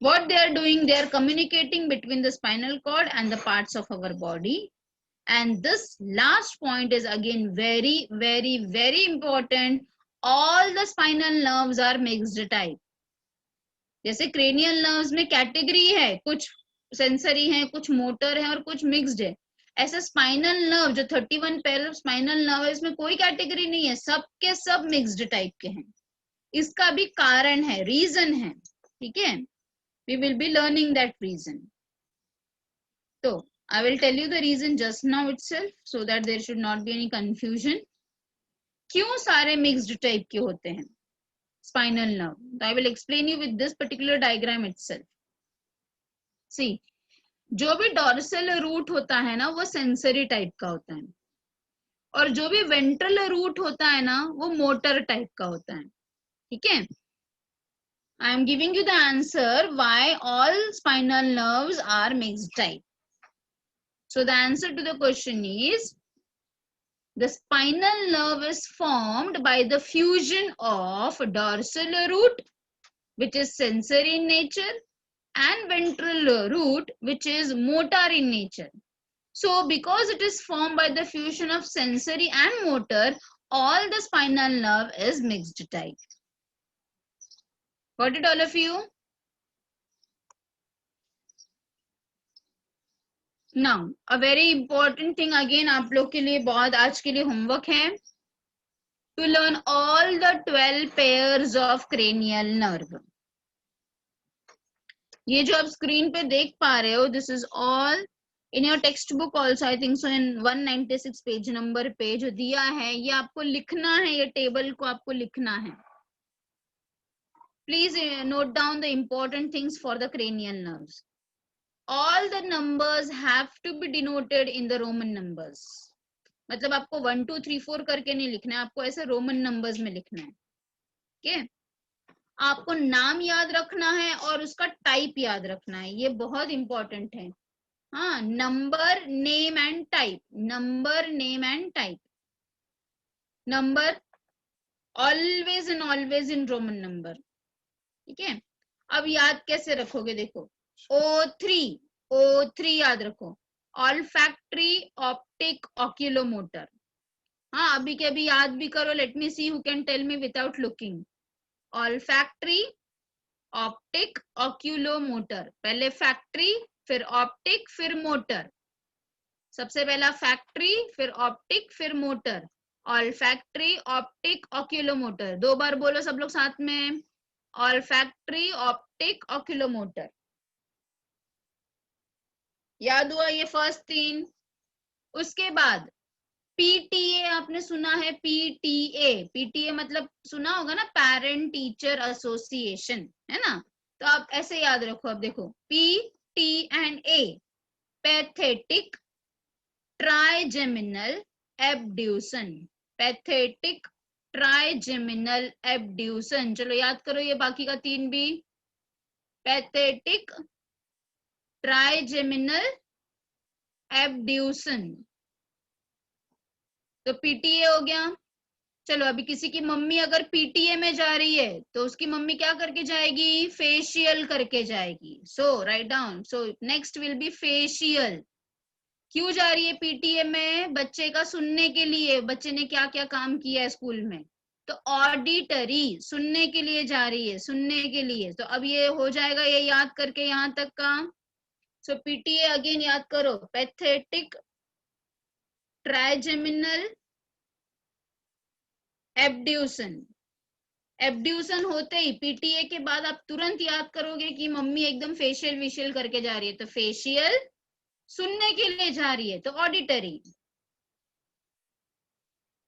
A: What they are doing, they are communicating between the spinal cord and the parts of our body. And this last point is again very, very, very important. All the spinal nerves are mixed type. जैसे cranial nerves में category है, कुछ sensory है, कुछ motor है और कुछ mixed है. ऐसा स्पाइनल नर्व जो 31 पेयर ऑफ स्पाइनल नर्व है, इसमें कोई कैटेगरी नहीं है, सब के सब मिक्स्ड टाइप के हैं. इसका भी कारण है, रीजन है. ठीक है. We will be learning that reason. So I will tell you the reason just now itself so that there should not be any confusion. क्यों सारे mixed type के होते हैं spinal nerve? I will explain you with this particular diagram itself. See, जो भी dorsal root होता है ना वो sensory type का होता है और जो भी ventral root होता है ना वो motor type का होता है. ठीक है. I am giving you the answer why all spinal nerves are mixed type. So the answer to the question is the spinal nerve is formed by the fusion of dorsal root, which is sensory in nature, and ventral root, which is motor in nature. So because it is formed by the fusion of sensory and motor, all the spinal nerve is mixed type. Got it all of you? Now, a very important thing again आप लोग के लिए बहुत आज के लिए homework है. To learn all the 12 pairs of cranial nerve. ये जो आप screen पे देख पा रहे हो, this is all in your textbook also. I think so in 196 page number पे जो दिया है, ये आपको लिखना है, ये table को आपको लिखना है. Please note down the important things for the cranial nerves. All the numbers have to be denoted in the Roman numbers. मतलब आपको 1 2 3 4 करके नहीं लिखना है, आपको ऐसे रोमन नंबर्स में लिखना है. ओके. आपको नाम याद रखना है और उसका टाइप याद रखना है, ये बहुत इंपॉर्टेंट है. हाँ, number, name and type. Number, name and type. Number always in Roman number. ठीक है. अब याद कैसे रखोगे? देखो, O3 याद रखो. Olfactory, optic, oculomotor. हाँ, अभी के अभी याद भी करो. Let me see who can tell me without looking. Olfactory, optic, oculomotor. पहले फैक्ट्री, फिर ऑप्टिक, फिर मोटर. सबसे पहला फैक्ट्री, फिर ऑप्टिक, फिर मोटर. Olfactory, optic, oculomotor. 2 बार बोलो सब लोग साथ में. Olfactory, optic, oculomotor. याद हुआ ये फर्स्ट 3. उसके बाद पीटीए आपने सुना है. पीटीए मतलब सुना होगा ना, पेरेंट टीचर एसोसिएशन, है ना. तो आप ऐसे याद रखो. अब देखो, P and A, pathetic trigeminal abducens. Pathetic trigeminal abducens. चलो याद करो ये बाकी का 3 भी. Pathetic trigeminal abducens. तो पीटीए हो गया। चलो अभी किसी की मम्मी अगर पीटीए में जा रही है तो उसकी मम्मी क्या करके जाएगी, फेशियल करके जाएगी। So write down, so next will be facial. क्यों जा रही है पीटीए में, बच्चे का सुनने के लिए, बच्चे ने क्या क्या काम किया है स्कूल में, तो ऑडिटरी, सुनने के लिए जा रही है, सुनने के लिए। तो अब ये हो जाएगा, ये याद करके यहाँ तक का। सो पीटीए अगेन याद करो, पैथेटिक ट्राइजेमिनल एब्ड्यूसन। एब्ड्यूसन होते ही पीटीए के बाद आप तुरंत याद करोगे कि मम्मी एकदम फेशियल विशियल करके जा रही है, तो फेशियल सुनने के लिए जा रही है, तो ऑडिटरी।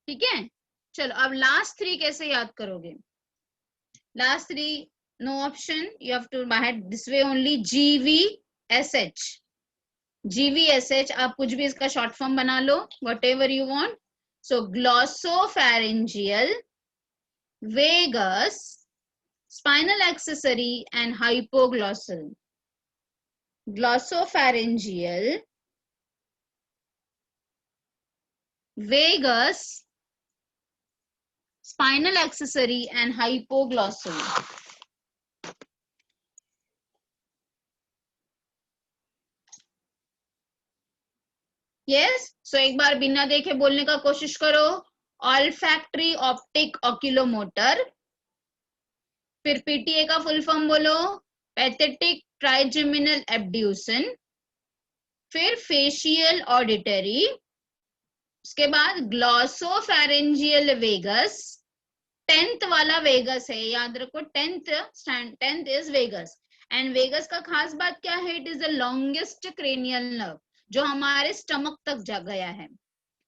A: ठीक है, चलो अब लास्ट 3 कैसे याद करोगे। Last 3 no option, you have to had this way only, GVSH। GVSH आप कुछ भी इसका शॉर्ट फॉर्म बना लो, whatever you want. So glossopharyngeal, vagus, spinal accessory and hypoglossal. Glossopharyngeal, vagus, spinal accessory and hypoglossal. Yes, so एक बार बिना देखे बोलने का कोशिश करो। olfactory, optic, oculomotor। फिर पीटीए का फुल फॉर्म बोलो, पैथेटिक ट्राइजेमिनल एब्ड्यूसन। फिर फेशियल ऑडिटरी, उसके बाद ग्लॉसोफैरिंजियल वेगस। 10th वाला वेगस है, याद रखो, 10th is vagus. And vagus का खास बात क्या है, it is the longest cranial nerve, जो हमारे स्टमक तक जा गया है।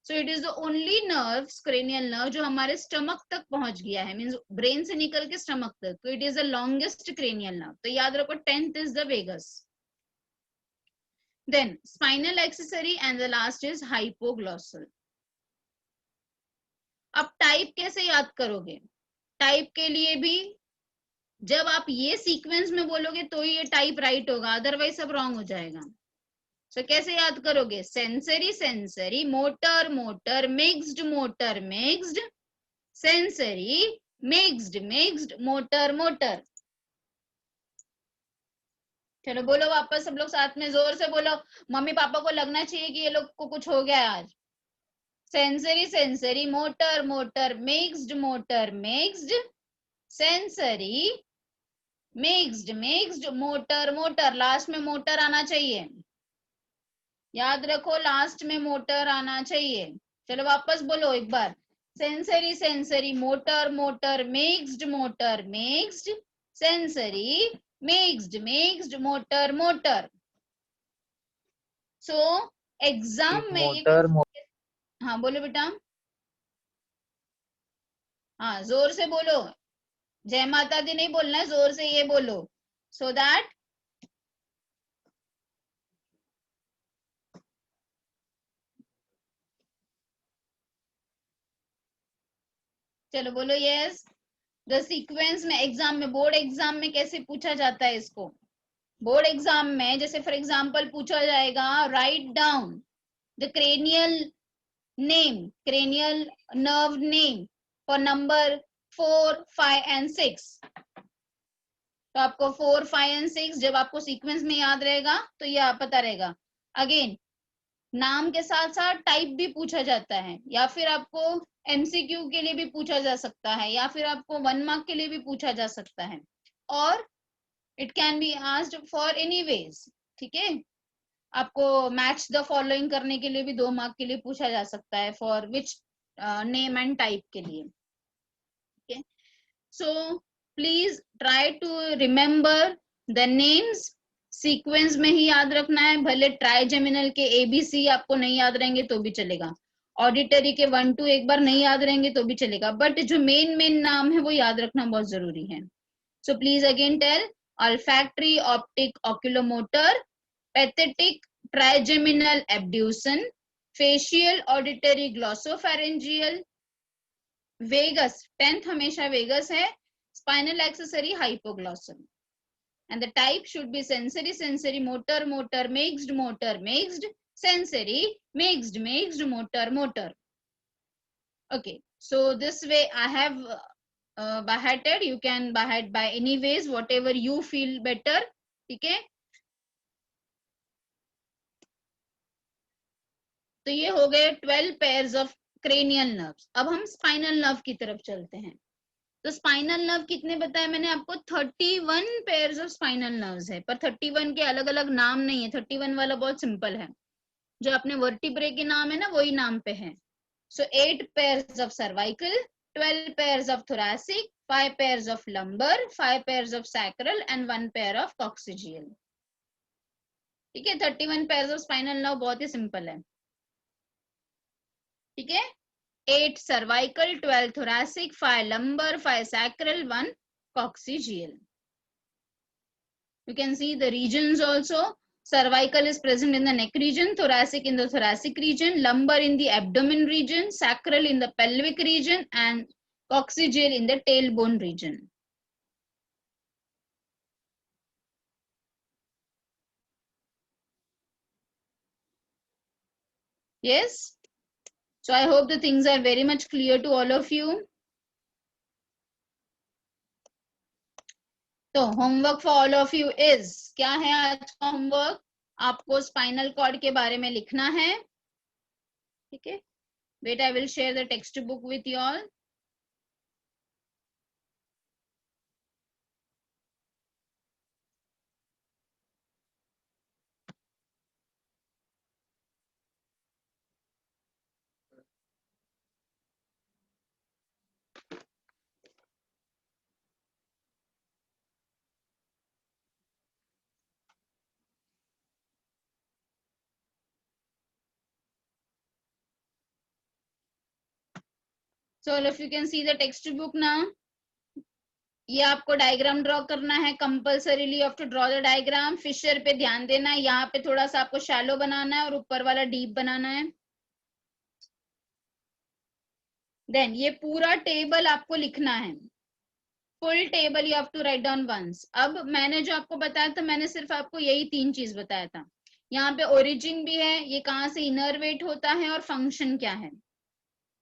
A: So it is the only nerve, cranial nerve, जो हमारे स्टमक तक पहुंच गया है, मींस ब्रेन से निकल के स्टमक तक। तो it is the longest cranial nerve, तो याद रखो 10th is the vagus. Then spinal accessory and the last is hypoglossal. अब टाइप कैसे याद करोगे, टाइप के लिए भी जब आप ये सीक्वेंस में बोलोगे तो ये टाइप राइट होगा, अदरवाइज सब रॉन्ग हो जाएगा। सो कैसे याद करोगे, sensory sensory, motor motor, mixed motor mixed, sensory mixed mixed, motor motor. चलो बोलो वापस सब लोग साथ में, जोर से बोलो, मम्मी पापा को लगना चाहिए कि ये लोग को कुछ हो गया है आज। Sensory sensory, motor motor, mixed motor mixed, sensory mixed mixed, motor motor. Last में मोटर आना चाहिए, याद रखो लास्ट में मोटर आना चाहिए। चलो वापस बोलो एक बार, sensory sensory, motor motor, mixed motor mixed, sensory mixed mixed, motor motor. So exam में हाँ बोलो बेटा, हाँ जोर से बोलो, जय माता दी नहीं बोलना है, जोर से ये बोलो, सो दैट चलो बोलो यस। द सीक्वेंस में एग्जाम में, बोर्ड एग्जाम में कैसे पूछा जाता है इसको, बोर्ड एग्जाम में जैसे फॉर एग्जांपल पूछा जाएगा, write down the cranial name, cranial nerve name for number 4, 5 and 6। तो आपको 4, 5 and 6 जब आपको सीक्वेंस में याद रहेगा तो ये पता रहेगा। अगेन नाम के साथ साथ टाइप भी पूछा जाता है, या फिर आपको एमसीक्यू के लिए भी पूछा जा सकता है, या फिर आपको 1 मार्क के लिए भी पूछा जा सकता है, और it can be asked for any ways. ठीक है, आपको मैच द फॉलोइंग करने के लिए भी 2 मार्क के लिए पूछा जा सकता है, for which name and type के लिए। ठीक है, so please try to remember the names, sequence में ही याद रखना है, भले ट्राइजेमिनल के ABC आपको नहीं याद रहेंगे तो भी चलेगा, ऑडिटरी के 1, 2 एक बार नहीं याद रहेंगे तो भी चलेगा, बट जो मेन नाम है वो याद रखना बहुत जरूरी है। So please again tell, olfactory, optic, oculomotor, pathetic, trigeminal abduction, facial, auditory, glossopharyngeal, vagus, 10th हमेशा वेगस है, spinal accessory, hypoglossal. and the type should be sensory, sensory, motor, motor, mixed, sensory, mixed, motor, motor. Okay, so this way I have behatted. You can behat by any ways, whatever you feel better. ठीक है, तो ये हो गए 12 pairs of cranial nerves. अब हम spinal nerve की तरफ चलते हैं. तो स्पाइनल नर्व कितने बताए मैंने आपको? 31 पेयर्स ऑफ स्पाइनल नर्व्स है, पर 31 के अलग अलग नाम नहीं है. 31 वाला बहुत सिंपल है, जो अपने वर्टिब्रे के नाम है ना वही नाम पे है. सो 8 pairs of cervical, 12 pairs of thoracic, 5 pairs of lumbar, 5 pairs of sacral and 1 pair of coccygeal. ठीक है, 31 पेयर्स ऑफ स्पाइनल नर्व बहुत ही सिंपल है. ठीक है, 8 cervical, 12 thoracic, 5 lumbar, 5 sacral, 1 coccygeal. You can see the regions also. Cervical is present in the neck region, thoracic in the thoracic region, lumbar in the abdomen region, sacral in the pelvic region, and coccygeal in the tailbone region. Yes? So I hope the things are very much clear to all of you. तो homework for all of you is, क्या है आज का homework? आपको spinal cord के बारे में लिखना है. ठीक है, wait I will share the text book with you all. So all of you can see the textbook now. ये आपको डायग्राम ड्रॉ करना है compulsorily. You have to draw the diagram. Fissure पे ध्यान देना है, यहाँ पे थोड़ा सा आपको शैलो बनाना है और ऊपर वाला डीप बनाना है. देन ये पूरा टेबल आपको लिखना है, full table you have to write down once. अब मैंने जो आपको बताया था, मैंने सिर्फ आपको यही 3 चीज बताया था. यहाँ पे ओरिजिन भी है, ये कहाँ से इनर्वेट होता है और फंक्शन क्या है.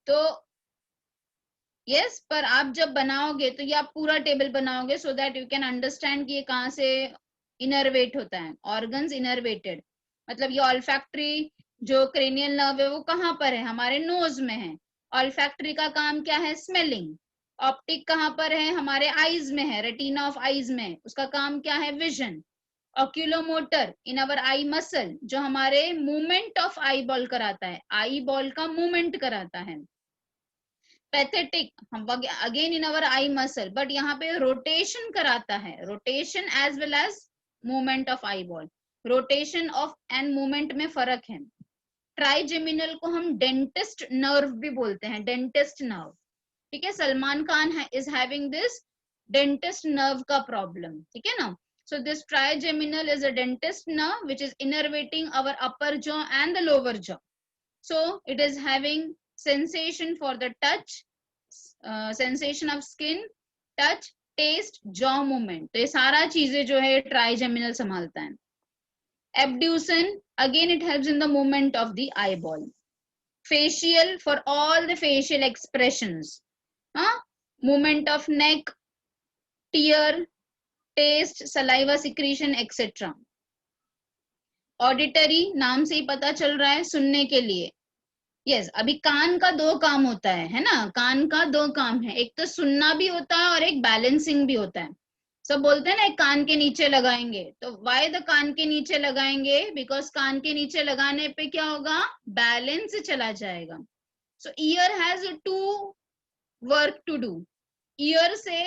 A: तो यस, पर आप जब बनाओगे तो ये आप पूरा टेबल बनाओगे so that you can understand कि ये कहाँ से इनर्वेट होता है. ऑर्गन्स इनर्वेटेड मतलब ये ऑल्फैक्टरी जो क्रेनियल नर्व है वो कहाँ पर है? हमारे नोज में है. ऑल्फैक्टरी का काम क्या है? स्मेलिंग. ऑप्टिक कहाँ पर है? हमारे आईज में है, रेटिना ऑफ आईज में. उसका काम क्या है? Vision. Oculomotor in our eye muscle, जो हमारे मूवमेंट ऑफ आई बॉल कराता है, आई बॉल का मूवमेंट कराता है. Pathetic again in our eye muscle, but यहाँ पे रोटेशन कराता है, rotation as well as movement of eye ball. Rotation of and movement में फर्क है. ट्राइजेमिनल को हम डेंटिस्ट नर्व भी बोलते हैं, डेंटिस्ट नर्व. ठीक है, Salman Khan is having this dentist nerve का प्रॉब्लम. ठीक है ना. So this trigeminal is a dentist nerve which is innervating our upper jaw and the lower jaw. So it is having sensation for the touch, sensation of skin, touch, taste, jaw movement. तो ये सारा चीजें जो है trigeminal संभालता है. Abduction, again it helps in the movement of the eyeball. Facial, for all the facial expressions. Movement of neck, tear, taste, saliva secretion etcetera. Auditory, नाम से ही पता चल रहा है, सुनने के लिए. यस, अभी कान का 2 काम होता है ना. कान का 2 काम है, एक तो सुनना भी होता है और एक बैलेंसिंग भी होता है. सब बोलते हैं ना एक कान के नीचे लगाएंगे, तो व्हाई द कान के नीचे लगाएंगे? बिकॉज कान के नीचे लगाने पे क्या होगा? बैलेंस चला जाएगा. So ear has 2 work to do. Ear से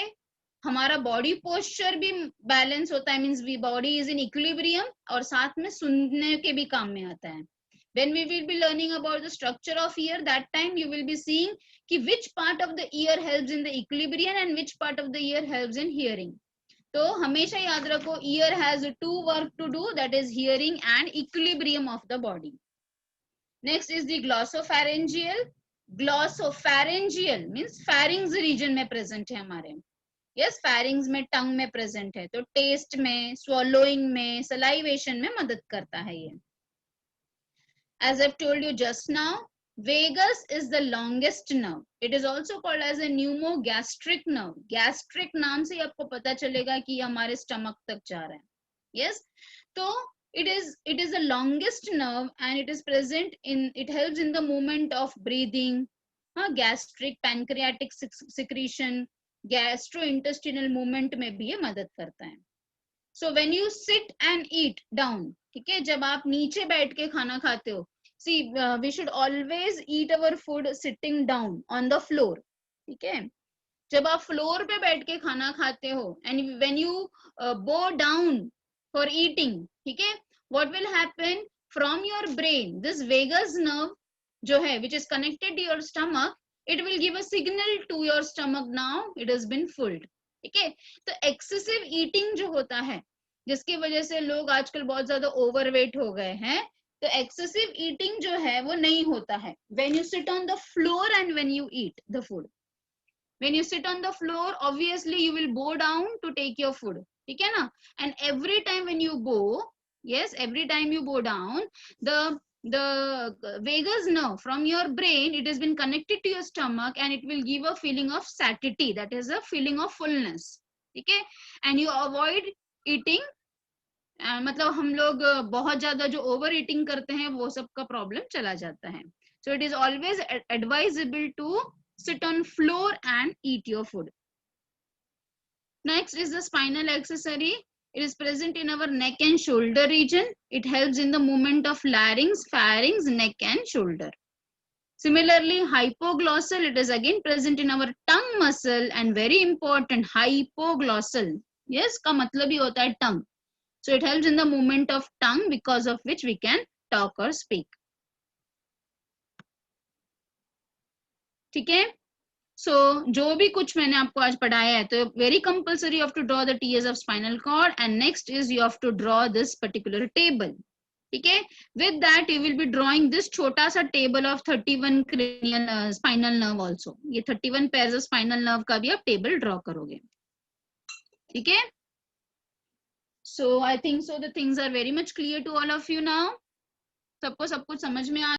A: हमारा बॉडी पोस्चर भी बैलेंस होता है, means we body is in equilibrium, और साथ में सुनने के भी काम में आता है. When we will be learning about the structure of ear, that time you will be seeing कि which part of the ear helps in the equilibrium and which part of the ear helps in hearing. तो हमेशा याद रखो, ear has 2 work to do, that is hearing and equilibrium of the body. Next is the glossopharyngeal. Glossopharyngeal means pharynx region में present है हमारे. Yes pharynx में, टंग में present है, तो टेस्ट में, swallowing में, सलाइवेशन में मदद करता है ये. As I've told you just now, vagus is the longest nerve. It is also called as a pneumogastric nerve. Gastric नाम से आपको पता चलेगा कि हमारे स्टमक तक जा रहा है. Yes, तो it is the longest nerve and it is present in, it helps in the movement of breathing, gastric, pancreatic secretion, gastrointestinal movement में भी ये मदद करता है. So when you sit and eat down, ठीक है, जब आप नीचे बैठ के खाना खाते हो, see we should always eat our food sitting down on the floor, ठीक है. जब आप फ्लोर पे बैठ के खाना खाते हो and when you bow down for eating, ठीक है, what will happen from your brain, this vagus nerve जो है which is connected to your stomach, it will give a signal to your stomach now it has been filled. ठीक है, तो excessive eating जो होता है जिसकी वजह से लोग आजकल बहुत ज्यादा ओवरवेट हो गए हैं, तो एक्सेसिव ईटिंग जो है वो नहीं होता है when you sit on the floor and when you eat the food. When you sit on the floor obviously you will bow down to take your food, ठीक है ना, and every time when you bow, yes, every time you bow down, the vagus nerve from your brain, it has been connected to your stomach and it will give a feeling of satiety, that is a feeling of fullness, ठीक है, and you avoid eating. मतलब हम लोग बहुत ज्यादा जो over eating करते हैं वो सब का प्रॉब्लम चला जाता है. So it is always advisable to sit on floor and eat your food. Next is the spinal accessory. It is present in our neck and shoulder region. It helps in the movement of larynx, pharynx, neck and shoulder. Similarly, hypoglossal, it is again present in our tongue muscle and very important, hypoglossal. Yes, का मतलब ही होता है tongue. So it helps in the movement of tongue because of which we can talk or speak. ठीक है? So, जो भी कुछ मैंने आपको आज पढ़ाया है, तो very compulsory you have to draw the TS of spinal cord and next is you have to draw this particular table. ठीक है? With that you will be drawing this छोटा सा table of 31 cranial spinal nerve also. ये 31 pairs of spinal nerve का भी आप table draw करोगे. ठीक है? So I think so the things are very much clear to all of you now. सबको सब कुछ समझ में आ